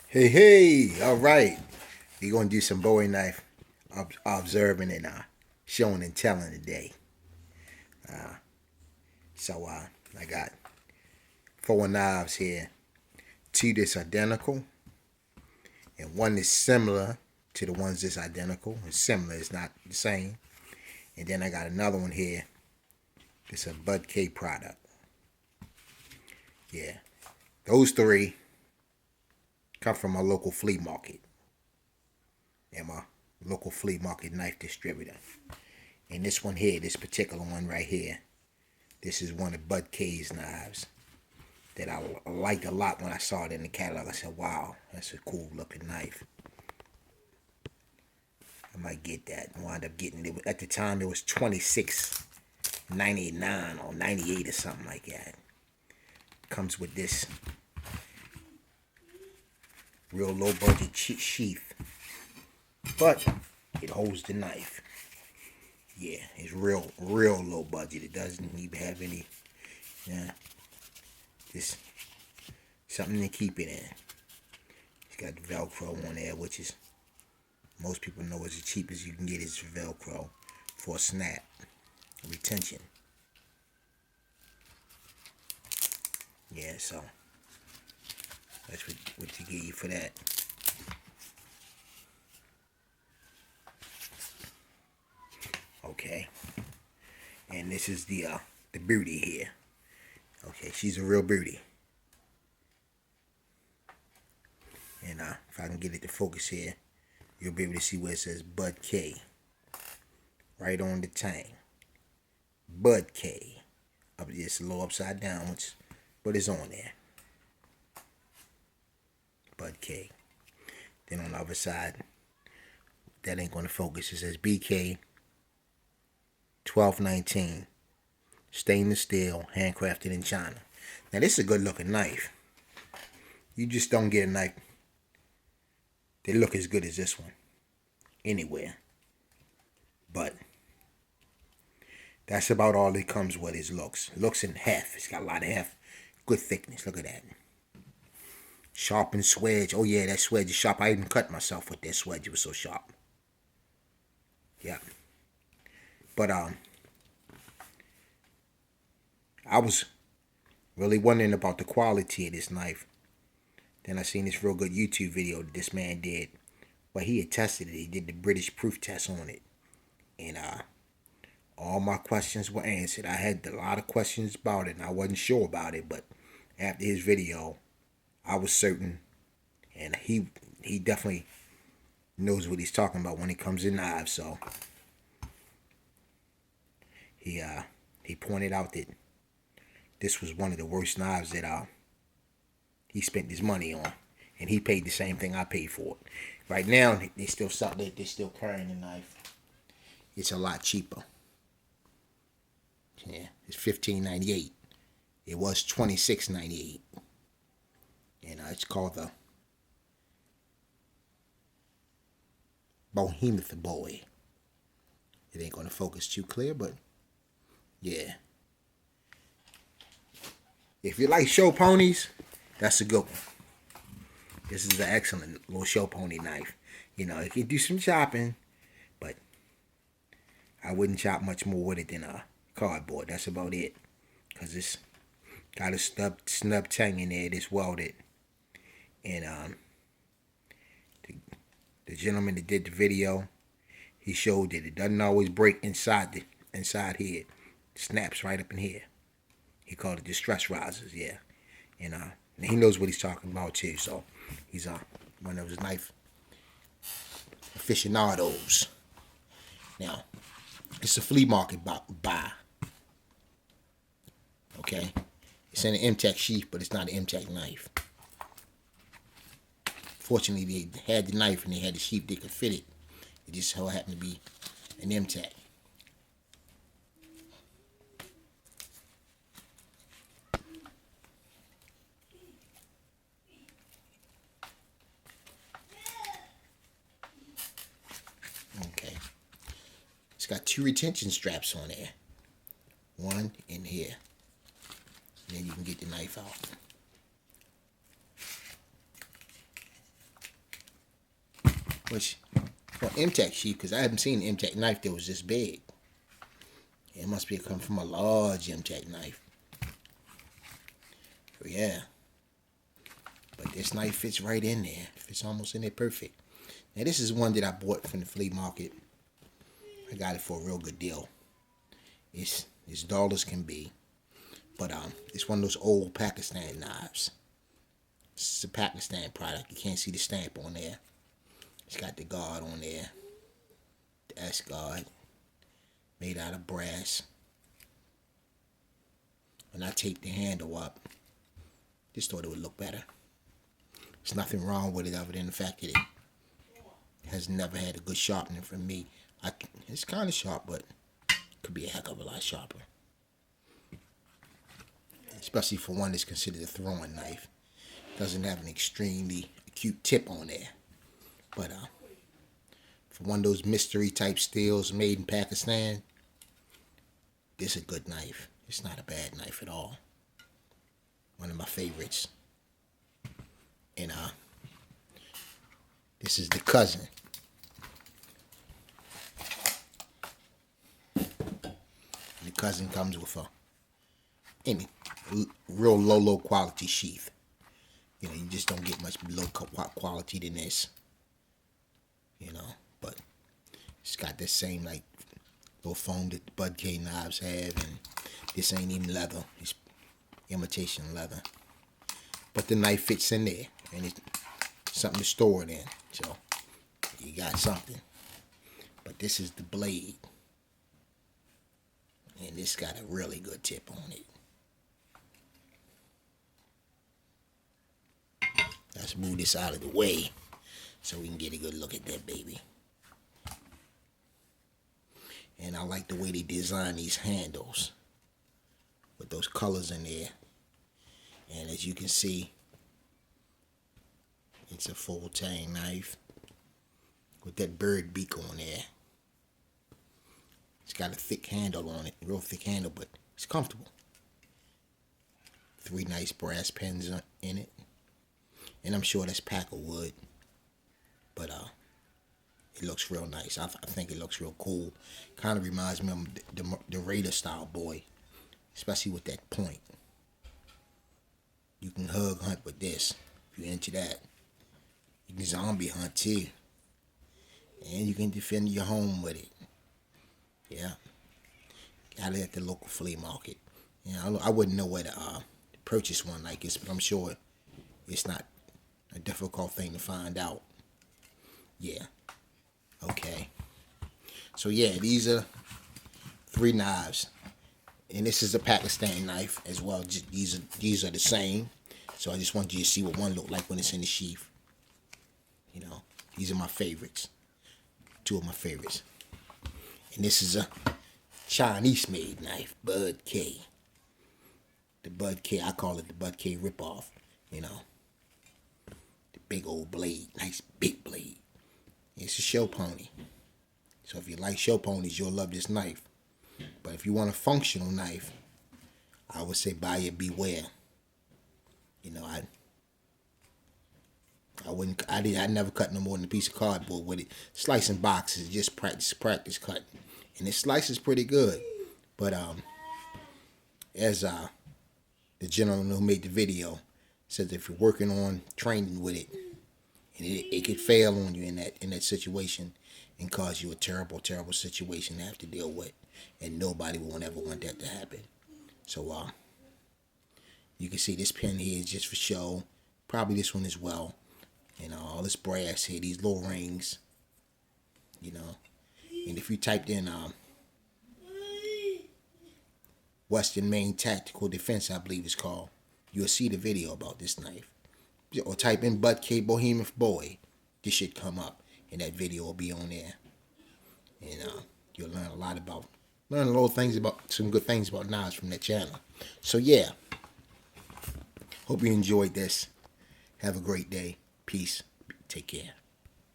Hey, hey, all right. We're going to do some Bowie knife observing and showing and telling today. So I got four knives here. Two that's identical and one that's similar to the ones that's identical. It's similar, it's not the same. And then I got another one here. It's a BudK product. Yeah. Those three come from my local flea market and my local flea market knife distributor. And this one here, this particular one right here, this is one of BudK's knives that I liked a lot when I saw it in the catalog. I said, wow, that's a cool looking knife. I might get that. Wound up getting it. At the time, it was $26.99 or 98 or something like that. Comes with this real low budget sheath. But it holds the knife. Yeah, it's real low budget. It doesn't even have any, just something to keep it in. It's got the Velcro on there, which is, most people know is the cheapest you can get is Velcro for a snap retention. Yeah, so that's what you get you for that. Okay, and this is the beauty here. Okay, she's a real beauty. And if I can get it to focus here, you'll be able to see where it says BudK right on the tang. BudK. It's a little upside down, but it's on there. BudK. Then on the other side, that ain't gonna focus. It says BK 1219, stainless steel, handcrafted in China. Now this is a good looking knife. You just don't get a knife that look as good as this one anywhere. But that's about all it comes with is looks. Looks and heft. It's got a lot of heft. Good thickness. Look at that. Sharpened swedge. Oh yeah, that swedge is sharp. I even cut myself with that swedge. It was so sharp. Yeah. But I was really wondering about the quality of this knife. Then I seen this real good YouTube video that this man did. Well, he had tested it. He did the British proof test on it. And all my questions were answered. I had a lot of questions about it, and I wasn't sure about it. But after his video, I was certain, and he definitely knows what he's talking about when it comes to knives. So he pointed out that this was one of the worst knives that he spent his money on, and he paid the same thing I paid for it. Right now, they still sell it. They're still carrying the knife. It's a lot cheaper. Yeah, it's $15.98. It was $26.98, and it's called the Behemoth Bowie. It ain't gonna focus too clear, but yeah. If you like show ponies, that's a good one. This is an excellent little show pony knife. You know, you can do some chopping, but I wouldn't chop much more with it than a cardboard. That's about it. Because it's got a snub tang in there that's welded. And the gentleman that did the video, he showed that it doesn't always break inside here. It snaps right up in here. He called it distress risers, yeah. And he knows what he's talking about too. So he's one of those knife aficionados. Now, it's a flea market buy. Okay, it's in an M-Tech sheath, but it's not an M-Tech knife. Fortunately, they had the knife and they had the sheath. They could fit it. It just so happened to be an M-Tech. Okay, it's got two retention straps on there. One in here. And then you can get the knife out. Which, for MTech sheath, because I haven't seen an MTech knife that was this big. It must be coming from a large MTech knife. So yeah. But this knife fits right in there. Fits almost in there perfect. Now this is one that I bought from the flea market. I got it for a real good deal. It's as dull as can be. But it's one of those old Pakistan knives. It's a Pakistan product. You can't see the stamp on there. It's got the guard on there. The S guard. Made out of brass. When I taped the handle up, just thought it would look better. There's nothing wrong with it other than the fact that it has never had a good sharpening from me. It's kind of sharp, but it could be a heck of a lot sharper. Especially for one that's considered a throwing knife. Doesn't have an extremely acute tip on there. But for one of those mystery type steels made in Pakistan, this is a good knife. It's not a bad knife at all. One of my favorites. And this is the cousin. The cousin comes with any real low quality sheath. You know, you just don't get much low quality than this. You know, but it's got this same like little foam that the BudK Knives have, and this ain't even leather. It's imitation leather. But the knife fits in there, and it's something to store it in. So you got something. But this is the blade. And this got a really good tip on it. Let's move this out of the way so we can get a good look at that baby. And I like the way they design these handles with those colors in there. And as you can see, it's a full tang knife with that bird beak on there. It's got a thick handle on it, real thick handle, but it's comfortable. 3 nice brass pins in it. And I'm sure that's packer wood. But it looks real nice. I think it looks real cool. Kind of reminds me of the Raider style boy. Especially with that point. You can hug hunt with this. If you're into that. You can zombie hunt too. And you can defend your home with it. Yeah. Got it at the local flea market. Yeah, I wouldn't know where to purchase one like this, but I'm sure it's not a difficult thing to find out. Yeah. Okay. So yeah, these are 3 knives. And this is a Pakistan knife as well. These are the same. So I just want you to see what one look like when it's in the sheath. You know, these are my favorites. 2 of my favorites. And this is a Chinese made knife, BudK. The BudK, I call it the BudK ripoff. You know, the big old blade, nice big blade. It's a show pony. So if you like show ponies, you'll love this knife. But if you want a functional knife, I would say buyer beware. You know, I never cut no more than a piece of cardboard with it. Slicing boxes, just practice cutting. And it slices pretty good. But as the gentleman who made the video says, if you're working on training with it, and it could fail on you in that situation and cause you a terrible situation to have to deal with. And nobody will ever want that to happen. So you can see this pin here is just for show. Probably this one as well. And all this brass here, these little rings. You know. And if you typed in Western Main Tactical Defense, I believe it's called, you'll see the video about this knife. Or type in BudK Bohemian Boy. This should come up. And that video will be on there. And you'll learn some good things about knives from that channel. So yeah. Hope you enjoyed this. Have a great day. Peace. Take care.